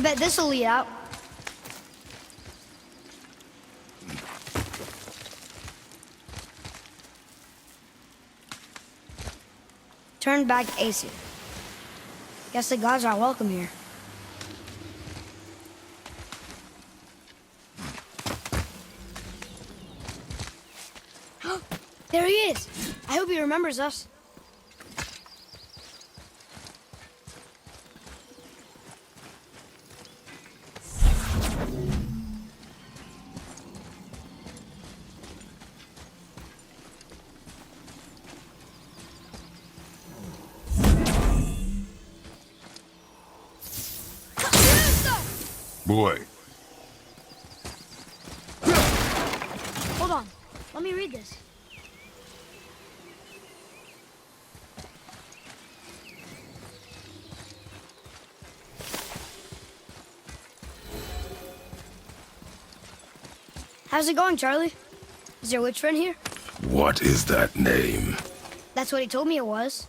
bet this'll lead out. Turn back AC. Guess the gods are welcome here. There he is! I hope he remembers us. Boy. Hold on. Let me read this. How's it going, Charlie? Is your witch friend here? What is that name? That's what he told me it was.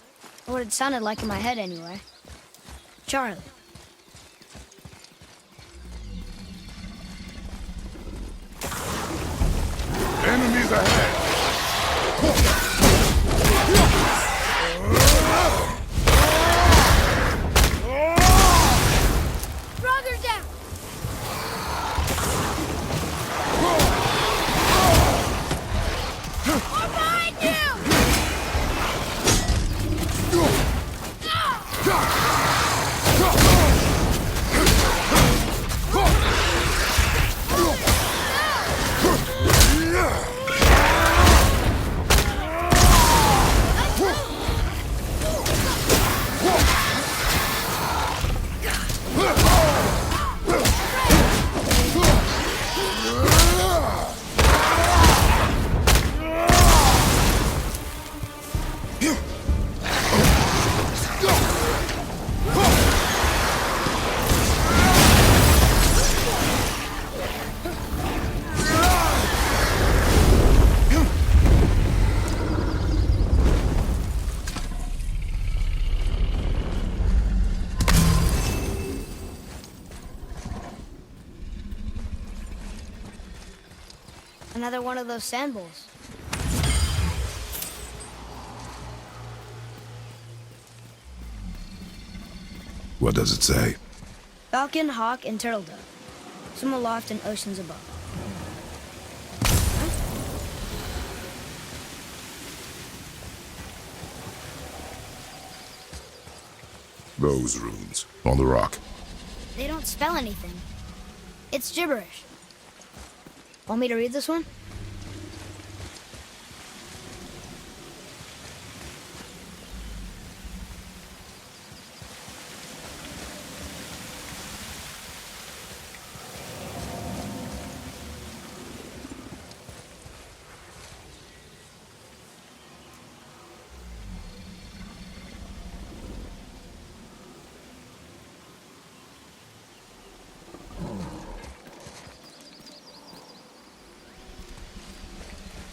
Or what it sounded like in my head, anyway. Charlie. Enemies ahead! Brother down! Behind you! Another one of those sand bowls. What does it say? Falcon, hawk, and turtle dove. Some aloft in oceans above. Those runes on the rock. They don't spell anything. It's gibberish. Want me to read this one?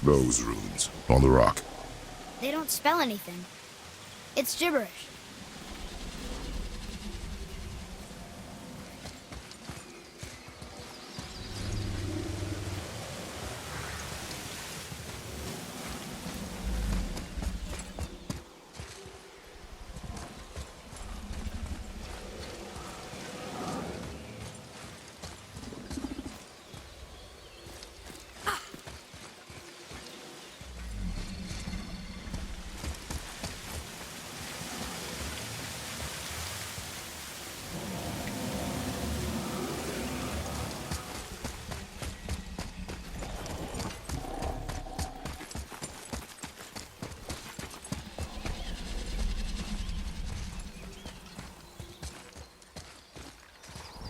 Those runes on the rock. They don't spell anything. It's gibberish.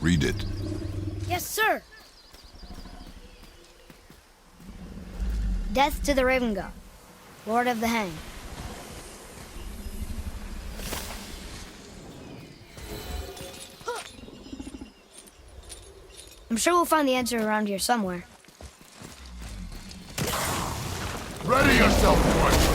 Read it. Yes, sir. Death to the Raven God, Lord of the Hang. I'm sure we'll find the answer around here somewhere. Ready yourself, boy!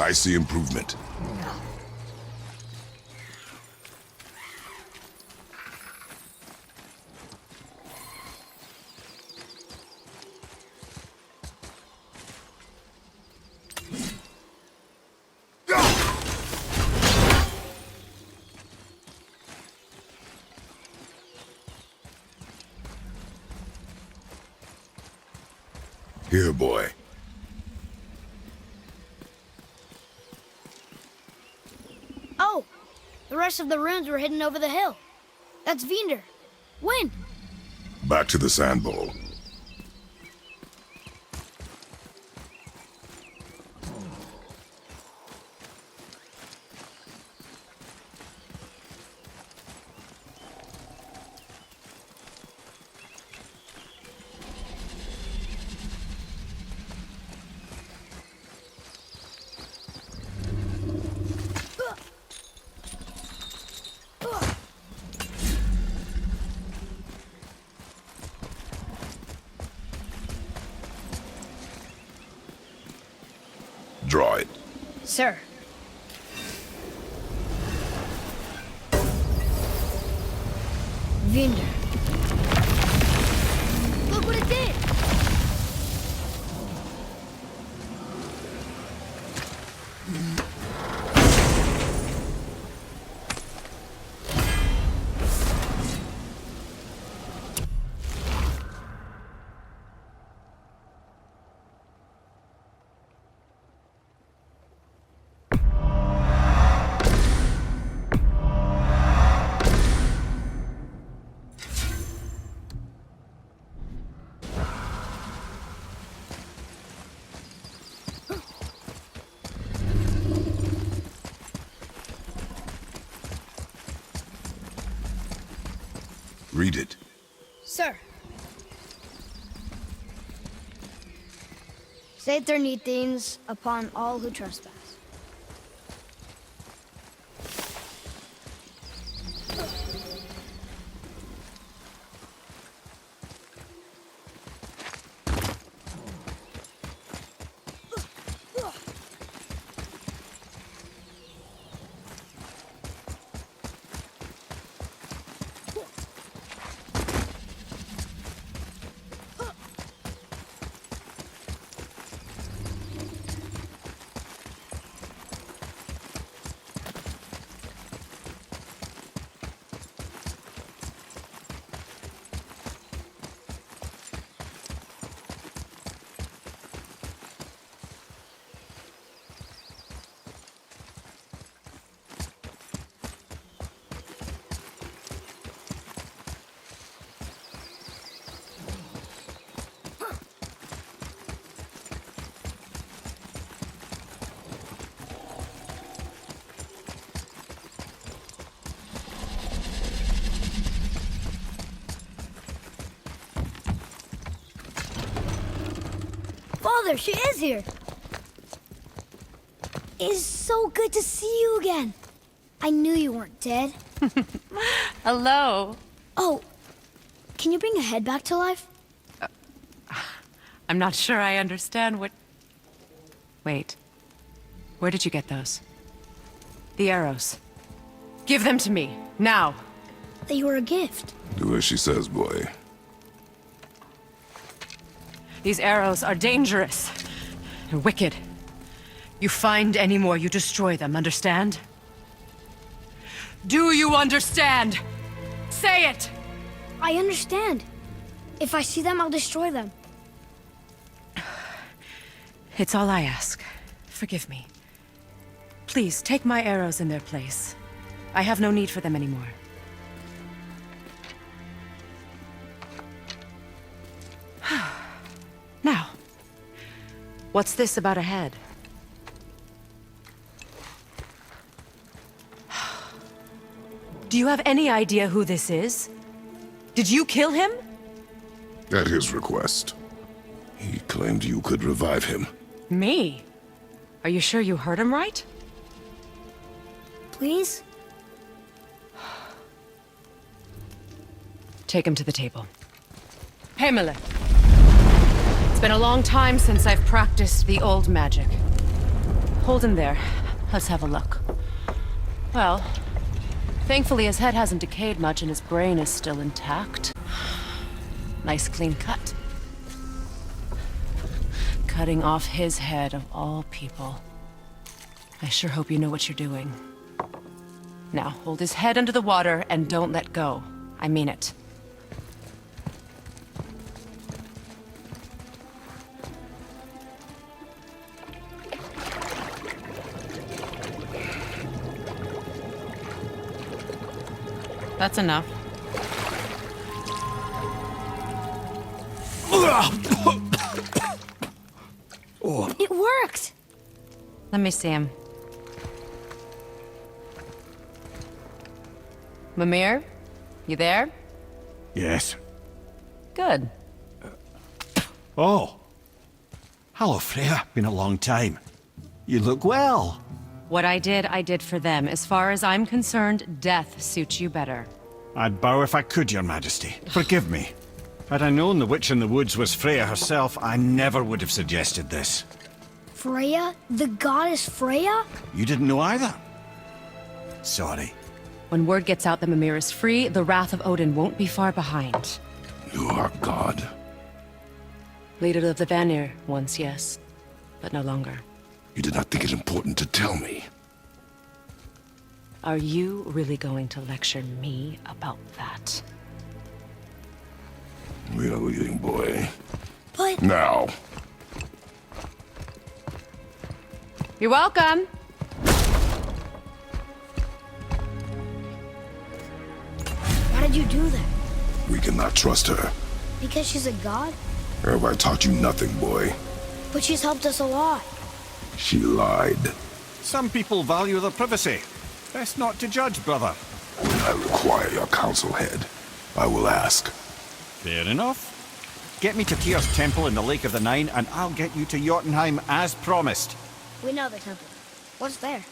I see improvement. Here, boy. Oh, the rest of the runes were hidden over the hill. That's Vinder. When? Back to the sand bowl. Draw it. Sir. Vinder. Look what it did! Read it. Sir. Say things upon all who trespass. Father, she is here! It is so good to see you again. I knew you weren't dead. Hello. Oh, can you bring a head back to life? I'm not sure I understand what... Wait. Where did you get those? The arrows. Give them to me, now. They were a gift. Do as she says, boy. These arrows are dangerous and wicked. You find any more, you destroy them, understand? Do you understand? Say it! I understand. If I see them, I'll destroy them. It's all I ask. Forgive me. Please, take my arrows in their place. I have no need for them anymore. Now, what's this about a head? Do you have any idea who this is? Did you kill him? At his request. He claimed you could revive him. Me? Are you sure you heard him right? Please? Take him to the table. Heimele. It's been a long time since I've practiced the old magic. Hold him there. Let's have a look. Well, thankfully his head hasn't decayed much and his brain is still intact. Nice clean cut. Cutting off his head of all people. I sure hope you know what you're doing. Now, hold his head under the water and don't let go. I mean it. That's enough. It worked! Let me see him. Mimir? You there? Yes. Good. Oh. Hello, Freya. Been a long time. You look well. What I did for them. As far as I'm concerned, death suits you better. I'd bow if I could, Your Majesty. Forgive me. Had I known the witch in the woods was Freya herself, I never would have suggested this. Freya? The goddess Freya? You didn't know either? Sorry. When word gets out that Mimir is free, the wrath of Odin won't be far behind. You are God. Leader of the Vanir, once yes, but no longer. You did not think it important to tell me. Are you really going to lecture me about that? We are leaving, boy. But Now. You're welcome! why did you do that? We cannot trust her. Because she's a god? Have I taught you nothing, boy? But she's helped us a lot. She lied. Some people value their privacy. Best not to judge, brother. When I require your counsel, head, I will ask. Fair enough. Get me to Tyr's temple in the Lake of the Nine, and I'll get you to Jotunheim as promised. We know the temple. What's there?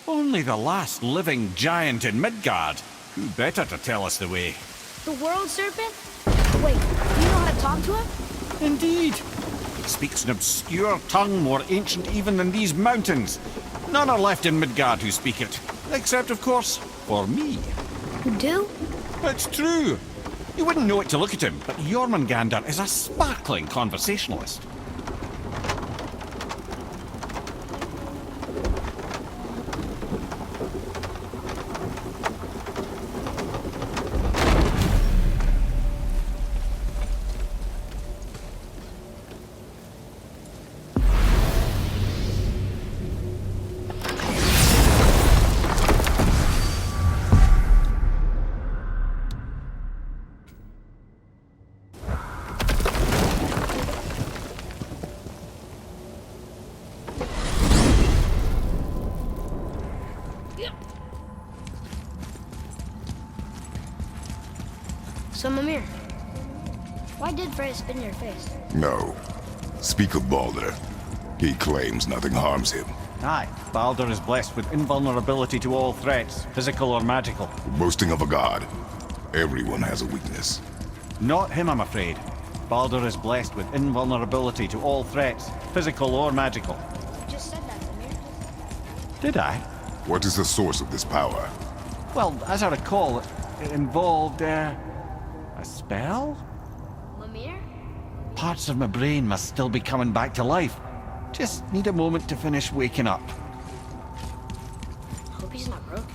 Only the last living giant in Midgard. Who better to tell us the way? The world serpent? Wait, you know how to talk to him? Indeed. He speaks an obscure tongue more ancient even than these mountains. None are left in Midgard who speak it. Except, of course, for me. You do? It's true. You wouldn't know it to look at him, but Jormungandr is a sparkling conversationalist. So, Mimir, why did Freya spit in your face? No. Speak of Baldur. He claims nothing harms him. Aye, Baldur is blessed with invulnerability to all threats, physical or magical. Boasting of a god. Everyone has a weakness. Not him, I'm afraid. Baldur is blessed with invulnerability to all threats, physical or magical. You just said that, Mimir. Did I? What is the source of this power? Well, as I recall, it involved, a spell? Mimir? Parts of my brain must still be coming back to life. Just need a moment to finish waking up. Hope he's not broken.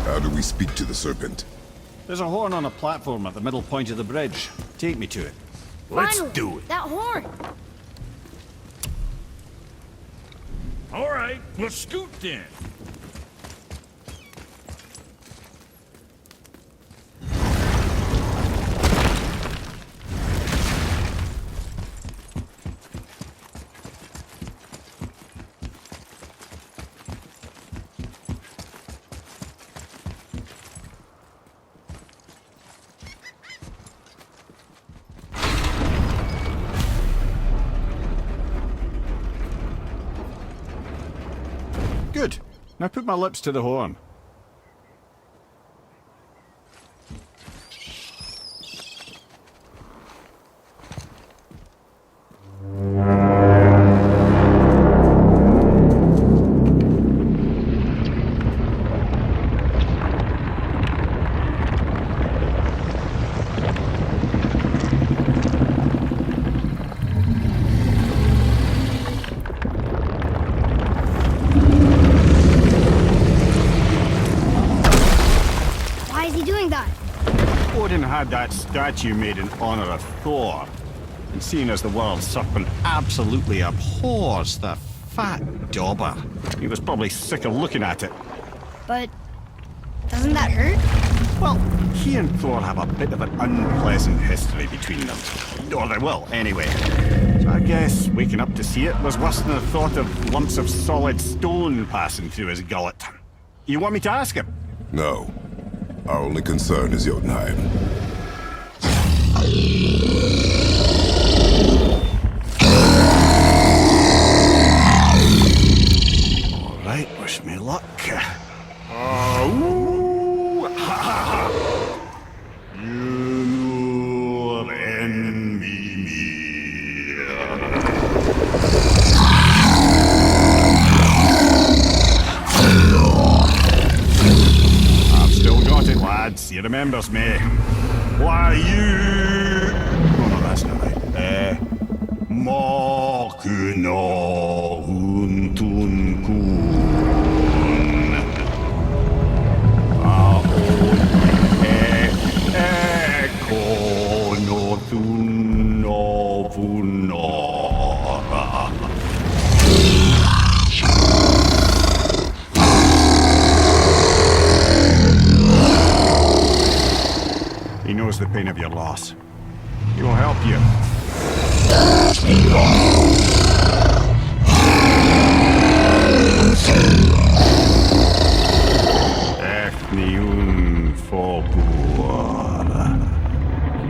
How do we speak to the serpent? There's a horn on a platform at the middle point of the bridge. Take me to it. Finally, that horn! All right, let's scoot then. Good. Now put my lips to the horn. Odin had that statue made in honor of Thor. And seeing as the world serpent absolutely abhors the fat dauber, he was probably sick of looking at it. But doesn't that hurt? Well, he and Thor have a bit of an unpleasant history between them. Or they will, anyway. So I guess waking up to see it was worse than the thought of lumps of solid stone passing through his gullet. You want me to ask him? No. Our only concern is Jotunheim. All right, wish me luck. Ooh, ha, ha, ha. You envy me. I've still got it, lads. He remembers me. Why you? Oh no, that's not right. Makuna huntun kun. Ekonothun novunora. He knows the pain of your loss. He will help you. Ethniun Folkur.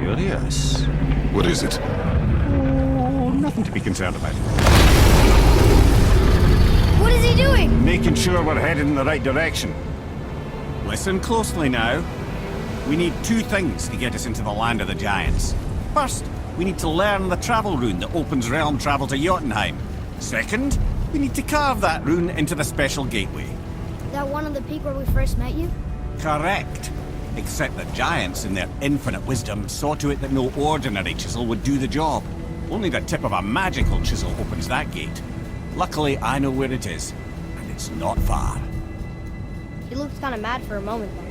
Curious. What is it? Oh, nothing to be concerned about. What is he doing? Making sure we're headed in the right direction. Listen closely now. We need two things to get us into the land of the giants. First, we need to learn the travel rune that opens realm travel to Jotunheim. Second, we need to carve that rune into the special gateway. That one on the peak where we first met you? Correct. Except that giants, in their infinite wisdom, saw to it that no ordinary chisel would do the job. Only the tip of a magical chisel opens that gate. Luckily, I know where it is, and it's not far. He looked kind of mad for a moment there.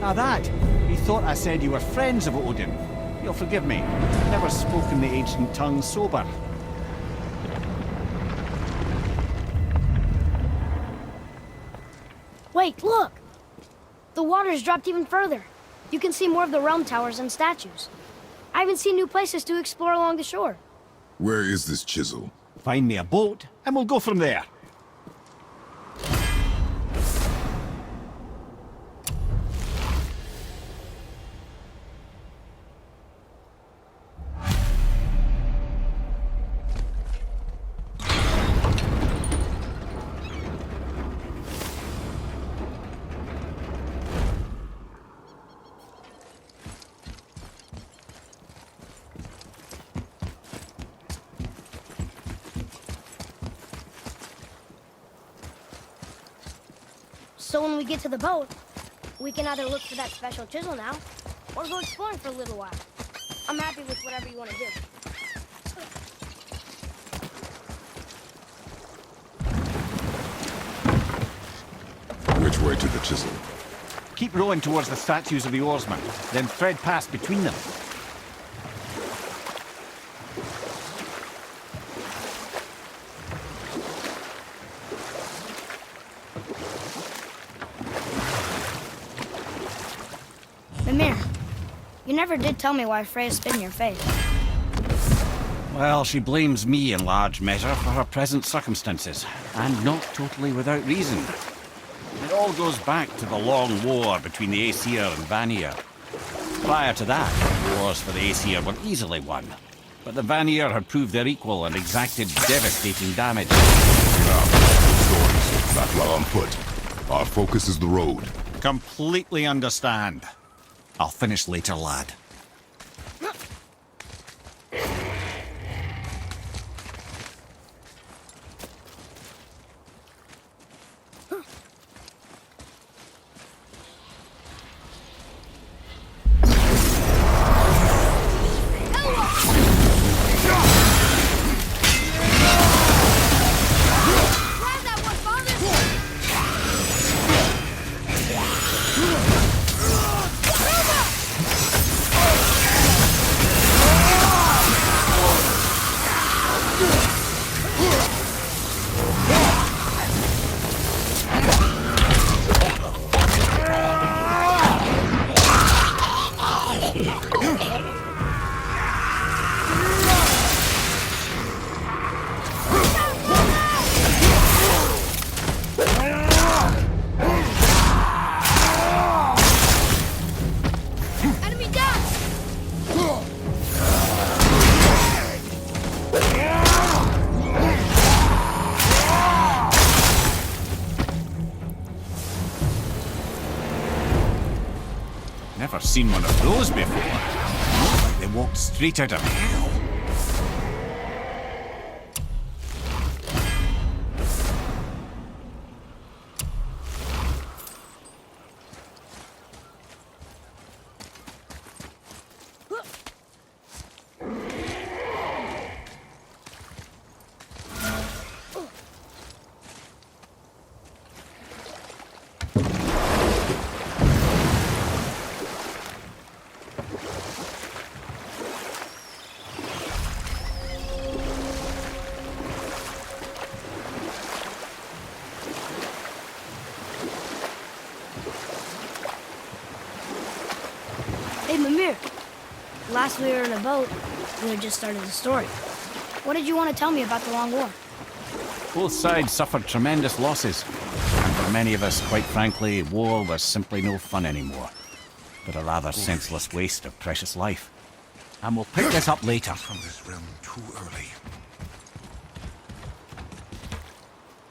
Now that, he thought I said you were friends of Odin. You'll forgive me. I've never spoken the ancient tongue sober. Wait, look! The water's dropped even further. You can see more of the realm towers and statues. I even see new places to explore along the shore. Where is this chisel? Find me a boat, and we'll go from there. So when we get to the boat, we can either look for that special chisel now, or go exploring for a little while. I'm happy with whatever you want to do. Which way to the chisel? Keep rowing towards the statues of the oarsmen, then thread past between them. Mimir, you never did tell me why Freya spit in your face. Well, she blames me in large measure for her present circumstances, and not totally without reason. It all goes back to the long war between the Aesir and Vanir. Prior to that, wars for the Aesir were easily won, but the Vanir had proved their equal and exacted devastating damage. Enough. Stories, not while on foot. Our focus is the road. Completely understand. I'll finish later, lad. Grab that one, father! Never seen one of those before. Like they walked straight out of hell. Hey, Mimir. Last we were in a boat, we had just started the story. What did you want to tell me about the Long War? Both sides suffered tremendous losses. And for many of us, quite frankly, war was simply no fun anymore. But a rather senseless waste of precious life. And we'll pick this up later. From this realm too early.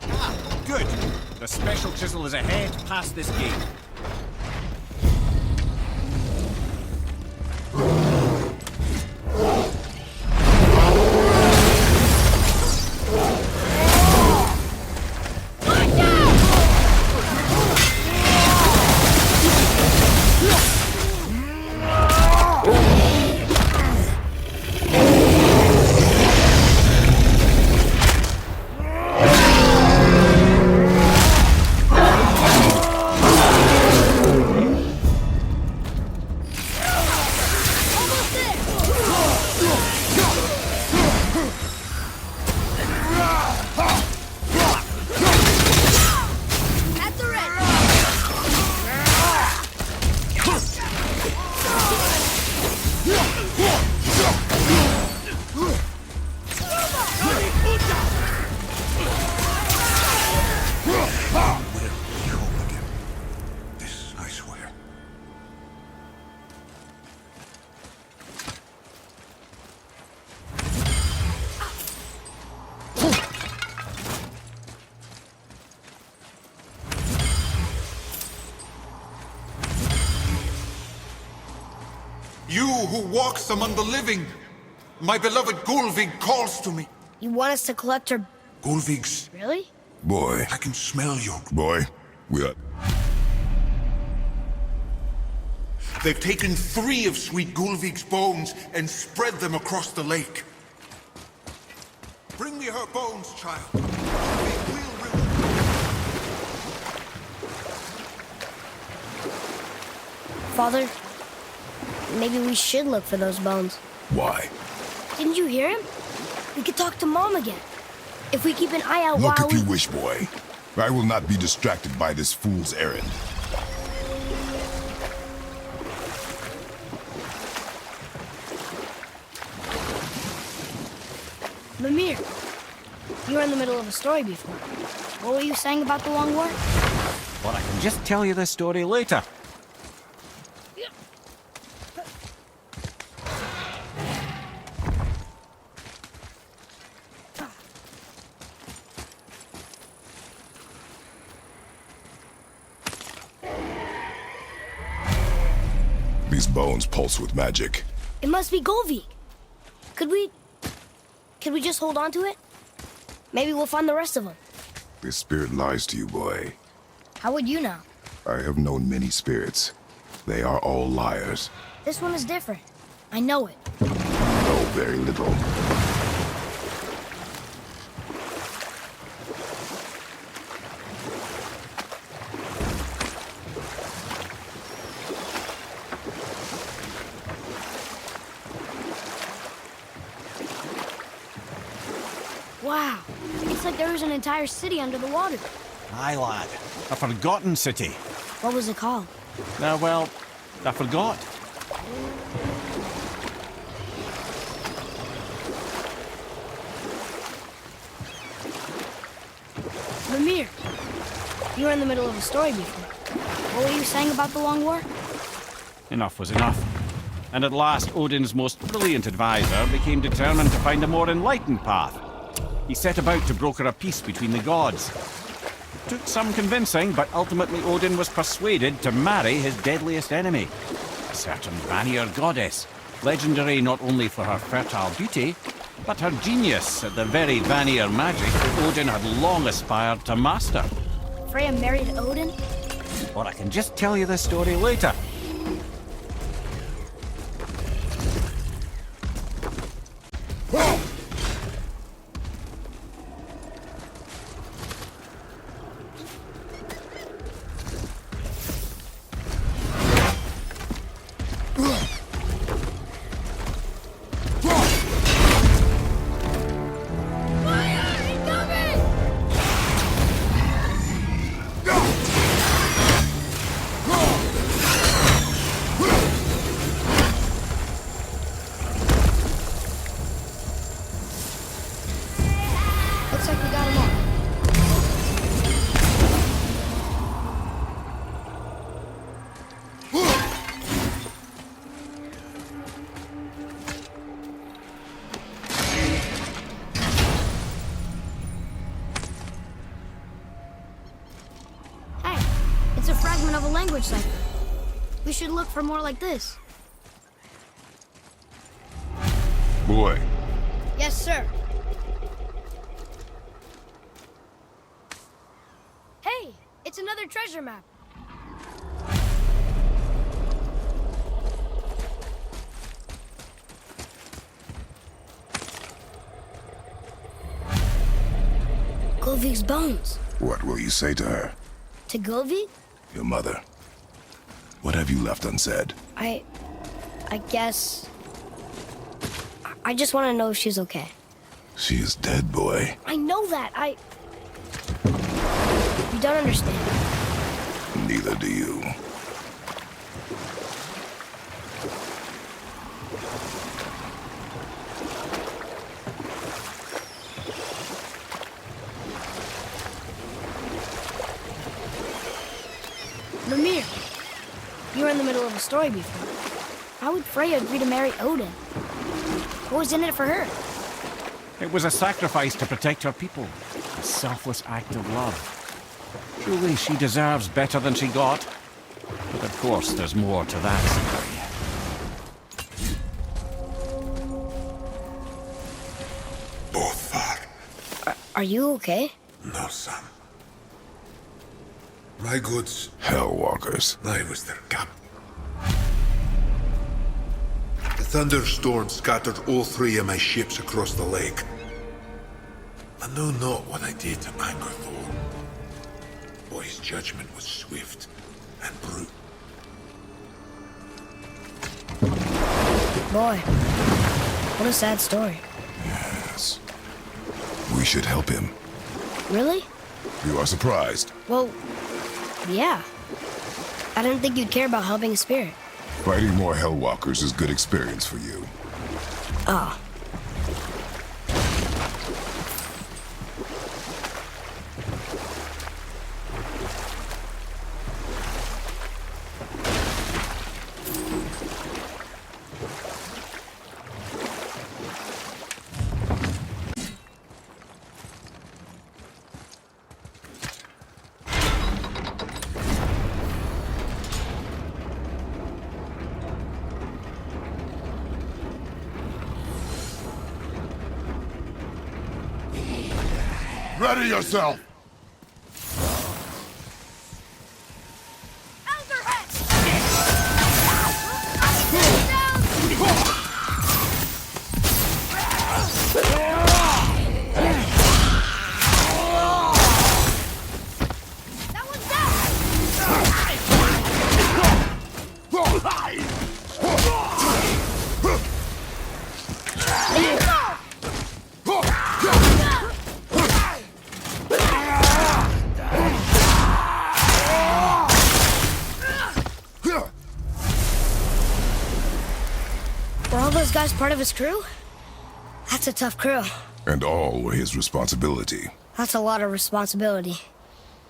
Ah, good. The special chisel is ahead past this gate. You who walks among the living, my beloved Gulvig calls to me. You want us to collect her... Gulvigs, Really? Boy, I can smell you. boy, we are... They've taken 3 of sweet Gulvig's bones and spread them across the lake. Bring me her bones, child. They will reward. Father, maybe we should look for those bones. Why? Didn't you hear him? We could talk to Mom again. If we keep an eye out Look while if you wish, boy. I will not be distracted by this fool's errand. Mimir, you were in the middle of a story before. What were you saying about the Long War? Well, I can just tell you this story later. These bones pulse with magic. It must be Golvik. Could we just hold on to it? Maybe we'll find the rest of them. This spirit lies to you, boy. How would you know? I have known many spirits. They are all liars. This one is different. I know it. Know very little. Wow. It's like there was an entire city under the water. Aye, lad. A forgotten city. What was it called? Well, I forgot. Mimir, you were in the middle of a story before. What were you saying about the Long War? Enough was enough. And at last, Odin's most brilliant advisor became determined to find a more enlightened path. He set about to broker a peace between the gods. It took some convincing, but ultimately Odin was persuaded to marry his deadliest enemy. a certain Vanir goddess, legendary not only for her fertile beauty, but her genius at the very Vanir magic that Odin had long aspired to master. Freya married Odin? Or I can just tell you the story later. Looks like we got him all. Hey, it's a fragment of a language cipher. We should look for more like this. Boy, Yes, sir. Hey, it's another treasure map. Golvik's bones. what will you say to her? To Golvik? Your mother. What have you left unsaid? I guess... I just want to know if she's okay. She is dead, boy. I know that. You don't understand. Neither do you. Mimir, you were in the middle of a story before. How would Freya agree to marry Odin? What was in it for her? It was a sacrifice to protect her people. A selfless act of love. Truly, she deserves better than she got. But of course, there's more to that story. Both are. Are you okay? No, son. My goods, Hellwalkers. I was their cap. The thunderstorm scattered all three of my ships across the lake. I know not what I did to anger Thor. But his judgment was swift and brutal. Boy, what a sad story. Yes. We should help him. Really? You are surprised. Well, yeah. I didn't think you'd care about helping a spirit. Fighting more Hellwalkers is good experience for you. Oh. Ready yourself! That one's down! Were all those guys part of his crew? That's a tough crew. And all were his responsibility. That's a lot of responsibility.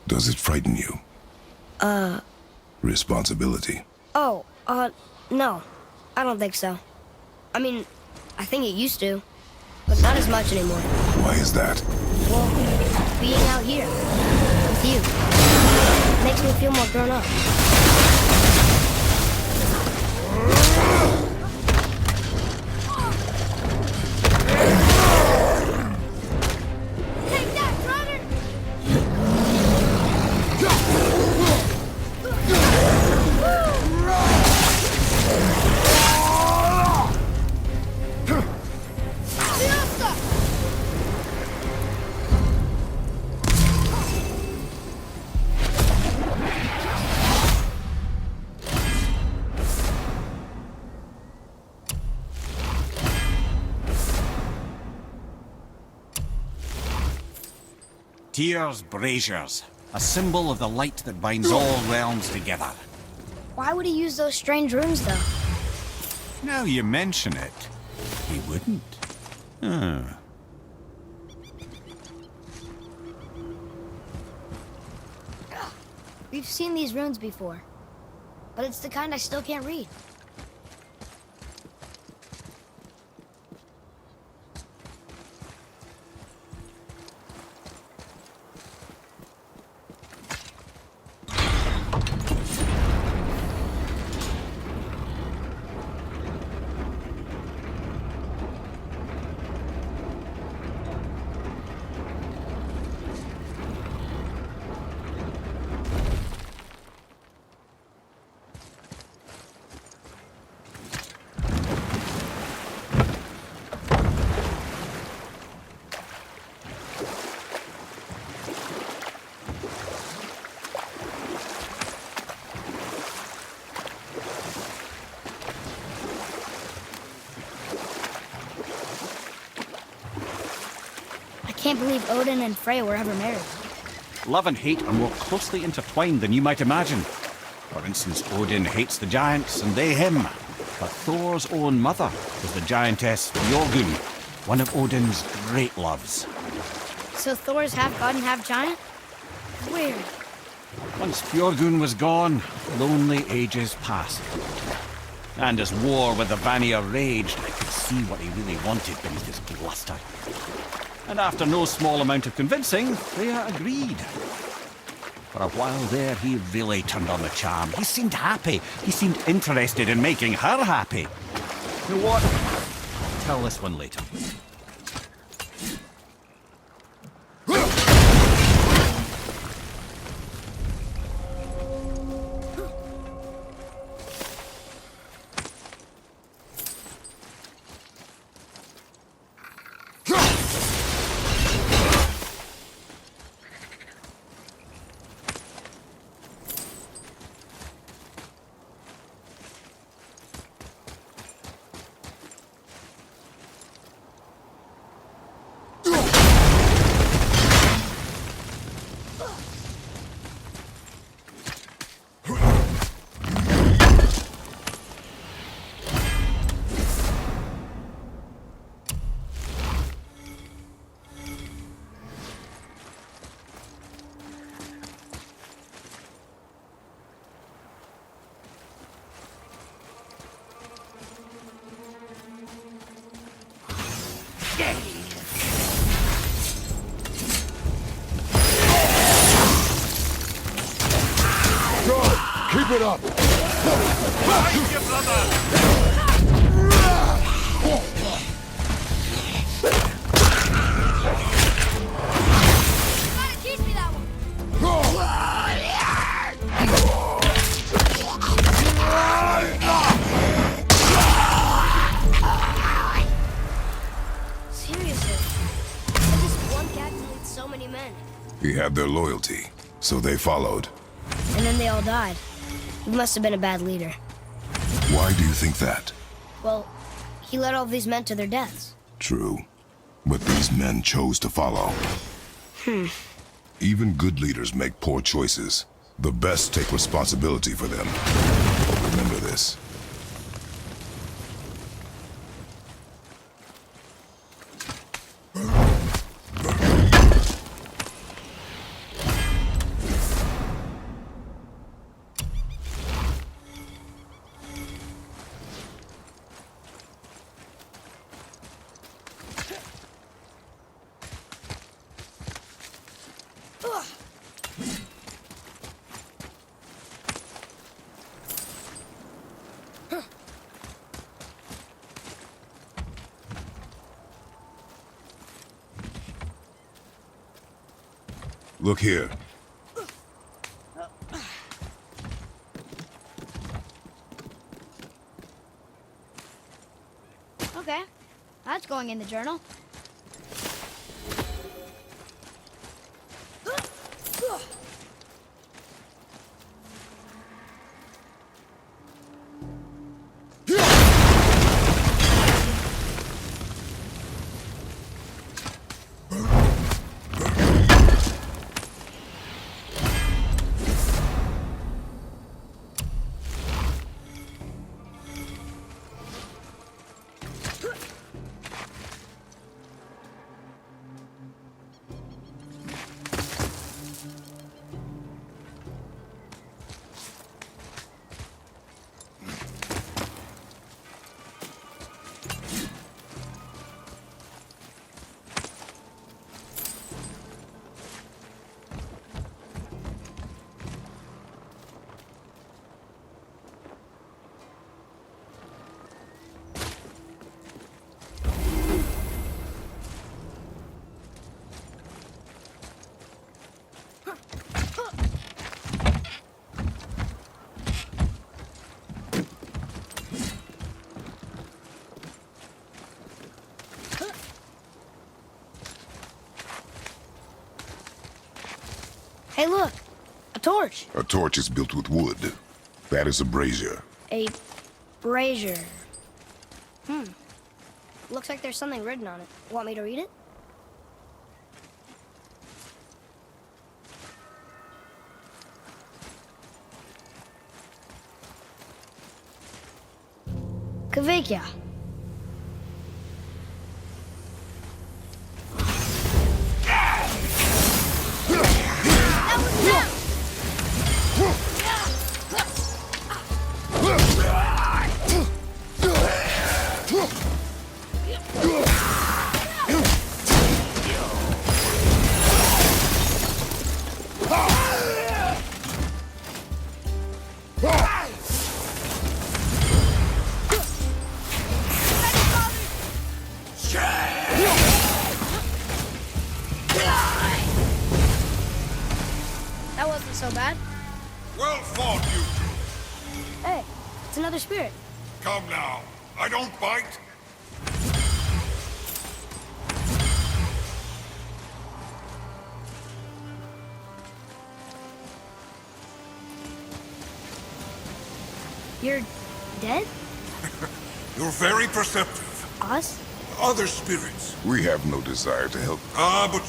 Does it frighten you? Responsibility. Oh, no. I don't think so. I mean, I think it used to, but not as much anymore. Why is that? Well, being out here with you makes me feel more grown up. Take that, brother! Fiesta! Tyr's braziers, a symbol of the light that binds all realms together. Why would he use those strange runes, though? Now you mention it, he wouldn't. Huh. We've seen these runes before, but it's the kind I still can't read. I can't believe Odin and Freya were ever married. Love and hate are more closely intertwined than you might imagine. For instance, Odin hates the giants and they him. But Thor's own mother was the giantess Fjorgyn, one of Odin's great loves. So Thor's half god and half giant? Weird. Once Fjorgyn was gone, lonely ages passed. And as war with the Vanir raged, I could see what he really wanted beneath his bluster. And after no small amount of convincing, Freya agreed. For a while there, he really turned on the charm. He seemed happy. He seemed interested in making her happy. You know what? I'll tell this one later. Keep it up! Find your brother! Gotta teach me that one. Seriously, how does one cat lead so many men? He had their loyalty, so they followed. And then they all died. He must have been a bad leader. Why do you think that? Well, he led all these men to their deaths. True. But these men chose to follow. Even good leaders make poor choices. The best take responsibility for them. Remember this. Look here. Okay, that's going in the journal. Hey, look, a torch. A torch is built with wood. That is a brazier. A brazier. Looks like there's something written on it. Want me to read it? Kveikja. That wasn't so bad. Well fought, you two. Hey, it's another spirit. Come now. I don't bite. You're dead? You're very perceptive. Us? Other spirits. We have no desire to help. Ah, but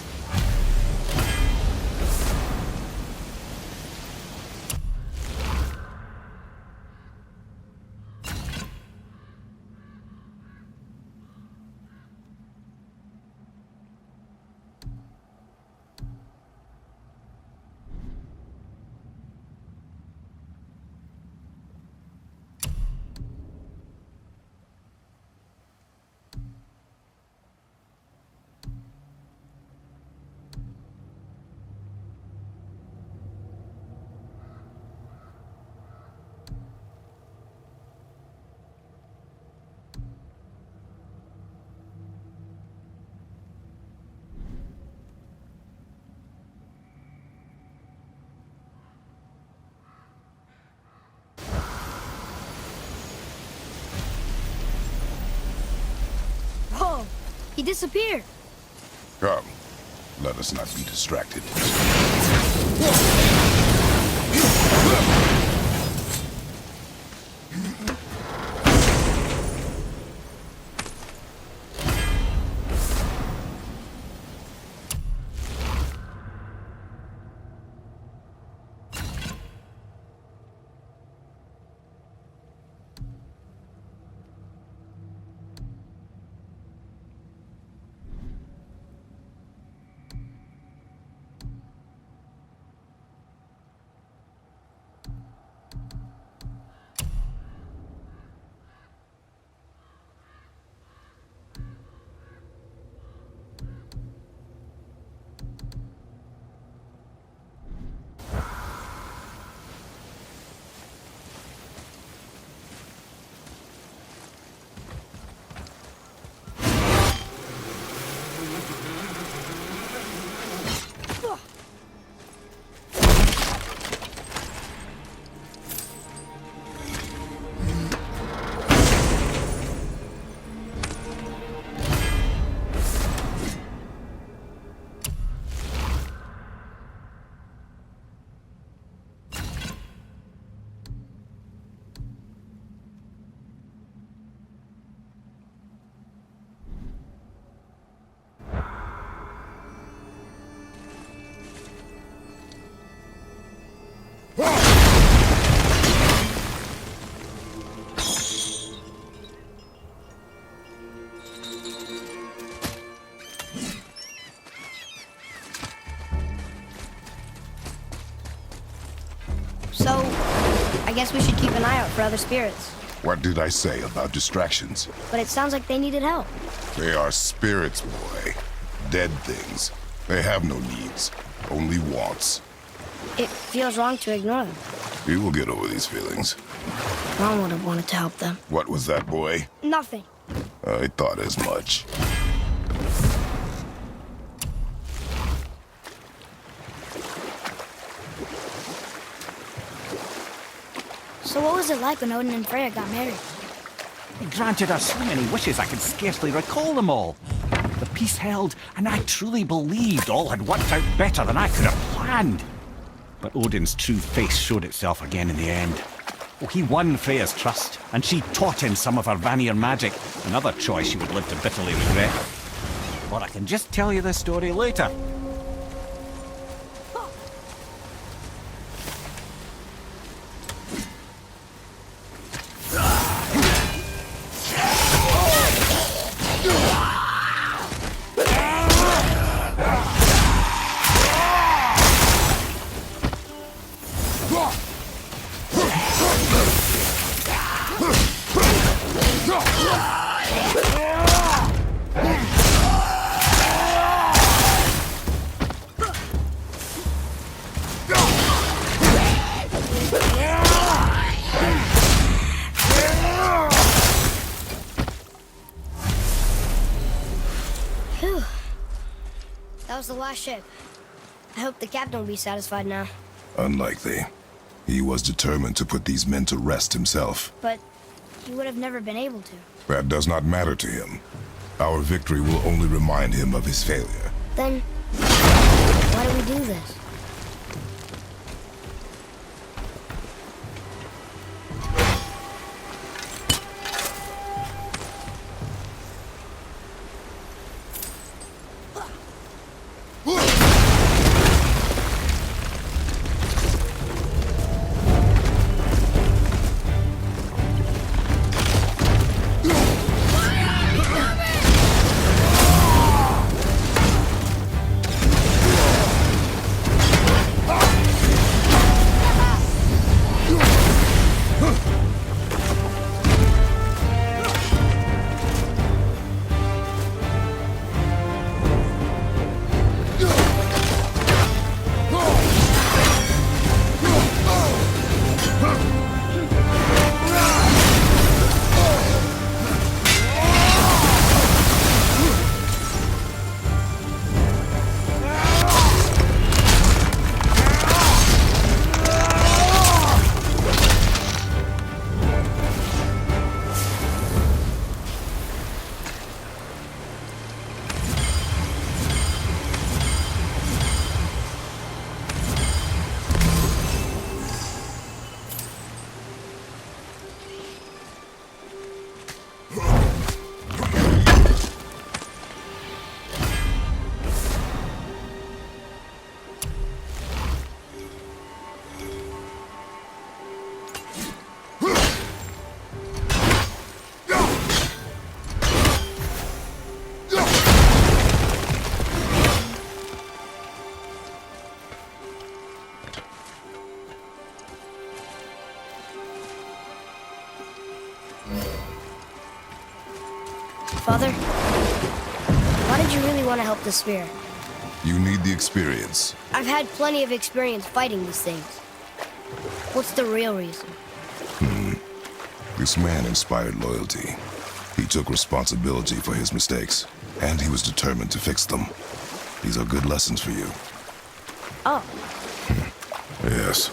Whoa, he disappeared. Come, let us not be distracted. So, I guess we should keep an eye out for other spirits. What did I say about distractions? But it sounds like they needed help. They are spirits, boy. Dead things. They have no needs, only wants. It feels wrong to ignore them. You will get over these feelings. Mom would have wanted to help them. What was that, boy? Nothing. I thought as much. So what was it like when Odin and Freya got married? He granted her so many wishes I could scarcely recall them all. The peace held, and I truly believed all had worked out better than I could have planned. But Odin's true face showed itself again in the end. Oh, he won Freya's trust, and she taught him some of her Vanir magic, another choice she would live to bitterly regret. Or I can just tell you the story later. Phew. That was the last ship. I hope the captain will be satisfied now. Unlikely. He was determined to put these men to rest himself. But he would have never been able to. That does not matter to him. Our victory will only remind him of his failure. Then, why do we do this? Father, why did you really want to help the spear? You need the experience. I've had plenty of experience fighting these things. What's the real reason? This man inspired loyalty. He took responsibility for his mistakes, and he was determined to fix them. These are good lessons for you. Oh, Yes.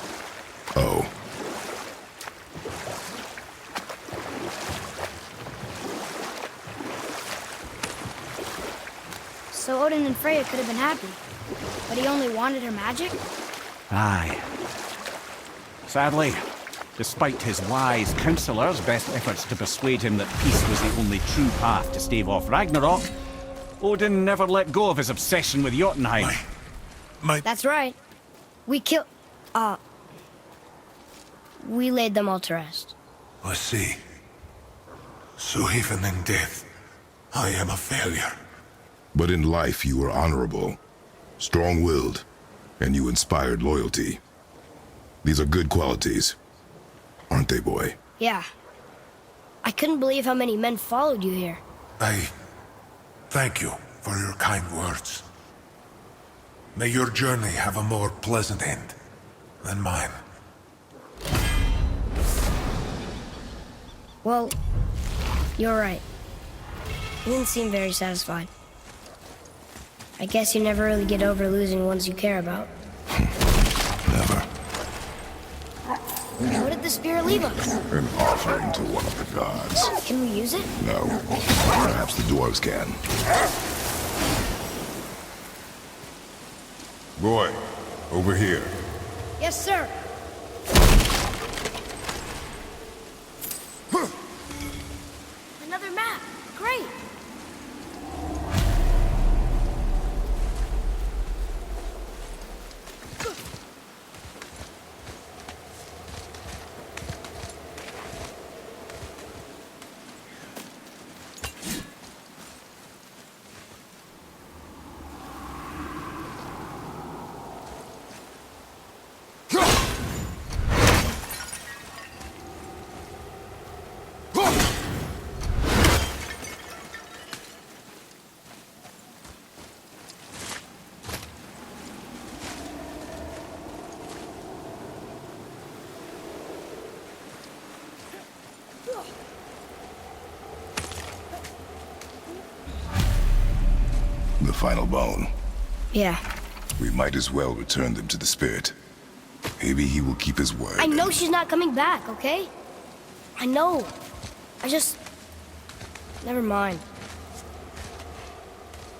Oh. so Odin and Freya could have been happy, but he only wanted her magic? Aye. Sadly, despite his wise counselors' best efforts to persuade him that peace was the only true path to stave off Ragnarok, Odin never let go of his obsession with Jotunheim. My... That's right. We killed... We laid them all to rest. I see. So even in death, I am a failure. But in life you were honorable, strong-willed, and you inspired loyalty. These are good qualities, aren't they, boy? Yeah. I couldn't believe how many men followed you here. I thank you for your kind words. May your journey have a more pleasant end than mine. Well, you're right. You didn't seem very satisfied. I guess you never really get over losing ones you care about. Never. What did the spear leave us? An offering to one of the gods. Can we use it? No. Perhaps the dwarves can. Boy, over here. Yes, sir. Another map. Great. The final bone. Yeah. We might as well return them to the spirit. Maybe he will keep his word. I know she's not coming back, okay? I know. I just... Never mind.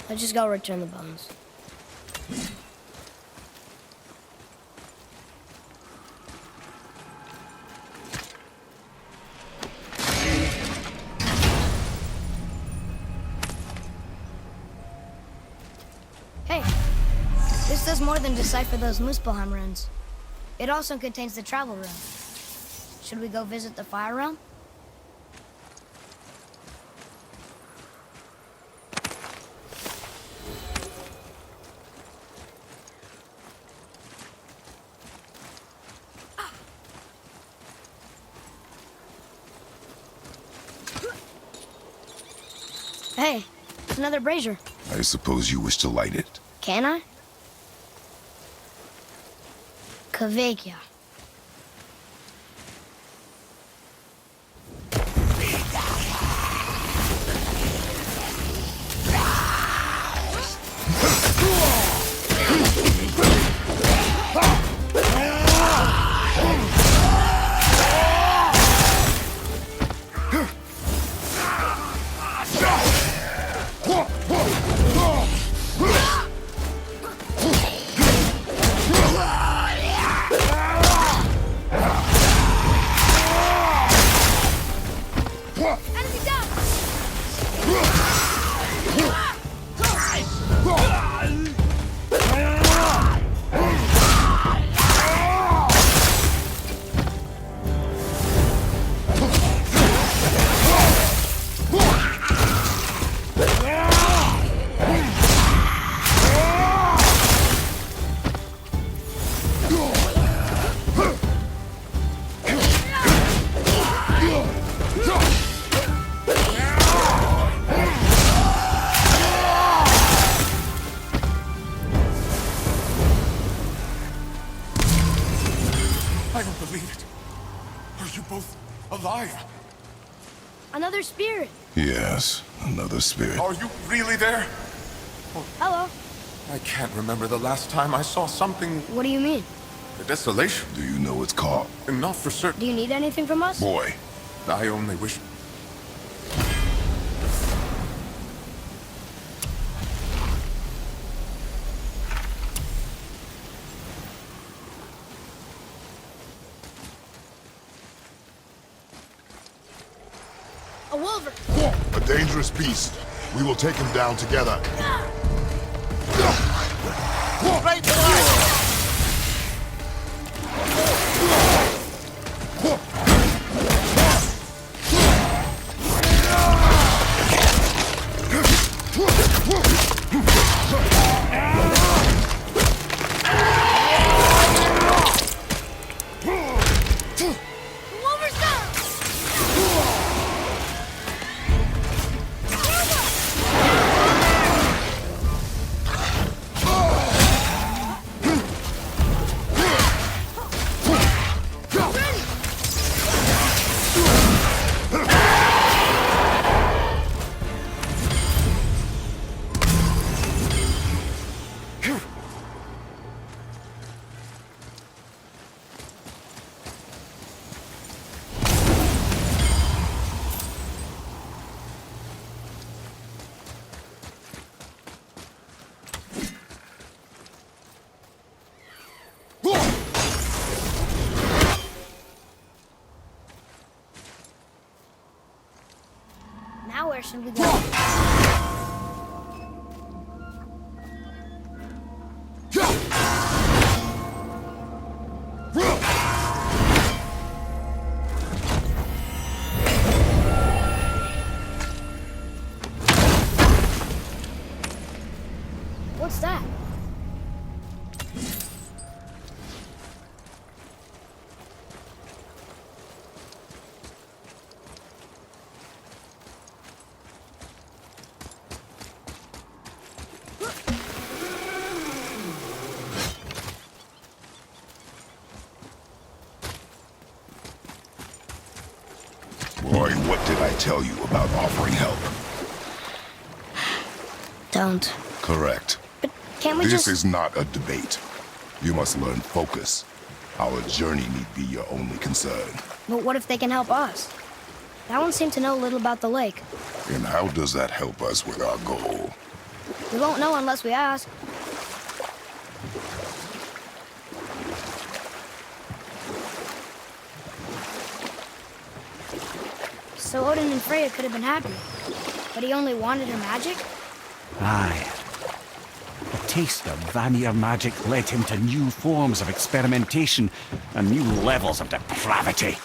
Let's just go return the bones. Hey, this does more than decipher those Muspelheim runes. It also contains the travel rune. Should we go visit the Fire Realm? Hey, it's another brazier. I suppose you wish to light it. Can I? Kvekia. Enemy down! I don't believe it. Are you both alive? Another spirit. Yes, another spirit. Are you really there? Hello. I can't remember the last time I saw something. What do you mean? The desolation. Do you know what's called? Not for certain. Do you need anything from us? Boy, I only wish. A wolver. a dangerous beast. We will take him down together. Right to life! Now where should we go? What's that? Boy, what did I tell you about offering help? Don't. Correct. But can't we This just... is not a debate. You must learn focus. Our journey need be your only concern. But what if they can help us? That one seemed to know little about the lake. And how does that help us with our goal? We won't know unless we ask. So Odin and Freya could have been happy. But he only wanted her magic? Aye. The taste of Vanir magic led him to new forms of experimentation and new levels of depravity.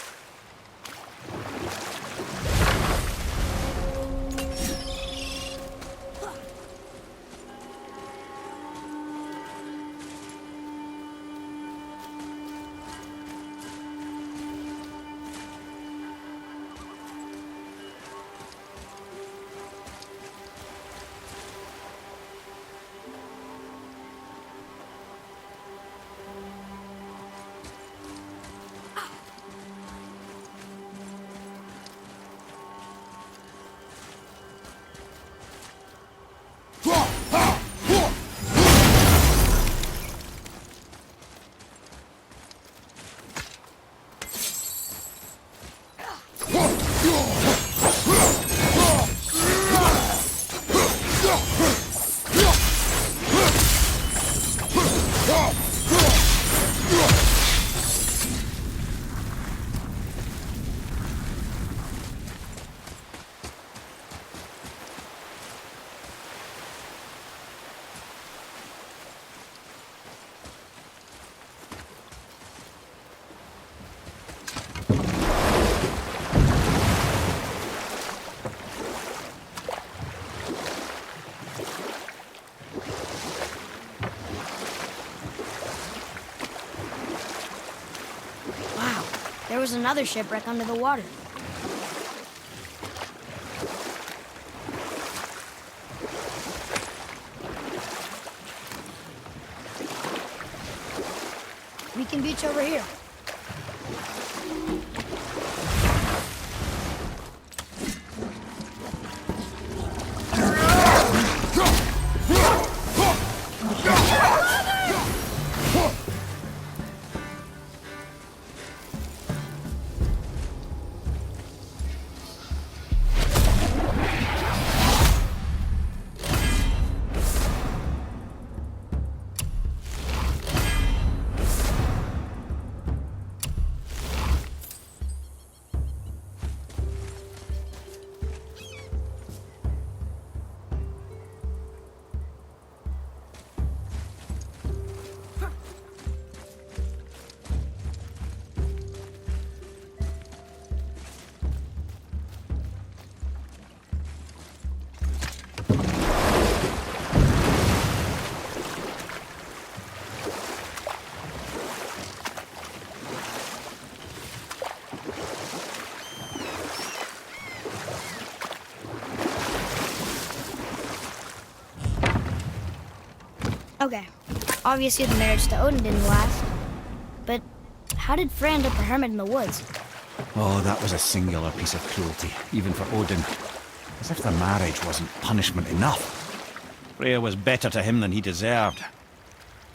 Wow, there was another shipwreck under the water. We can beach over here. Okay, obviously the marriage to Odin didn't last. But how did Freya end up a hermit in the woods? Oh, that was a singular piece of cruelty, even for Odin. As if the marriage wasn't punishment enough. Freya was better to him than he deserved.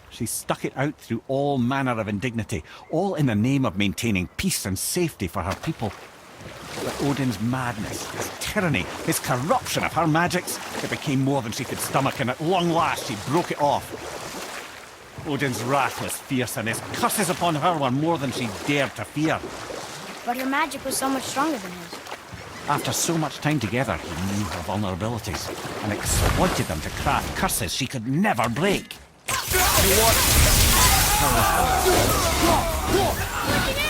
She stuck it out through all manner of indignity, all in the name of maintaining peace and safety for her people. But Odin's madness, his tyranny, his corruption of her magics, it became more than she could stomach, and at long last she broke it off. Odin's wrath was fierce, and his curses upon her were more than she dared to fear. But her magic was so much stronger than his. After so much time together, he knew her vulnerabilities and exploited them to craft curses she could never break. Looking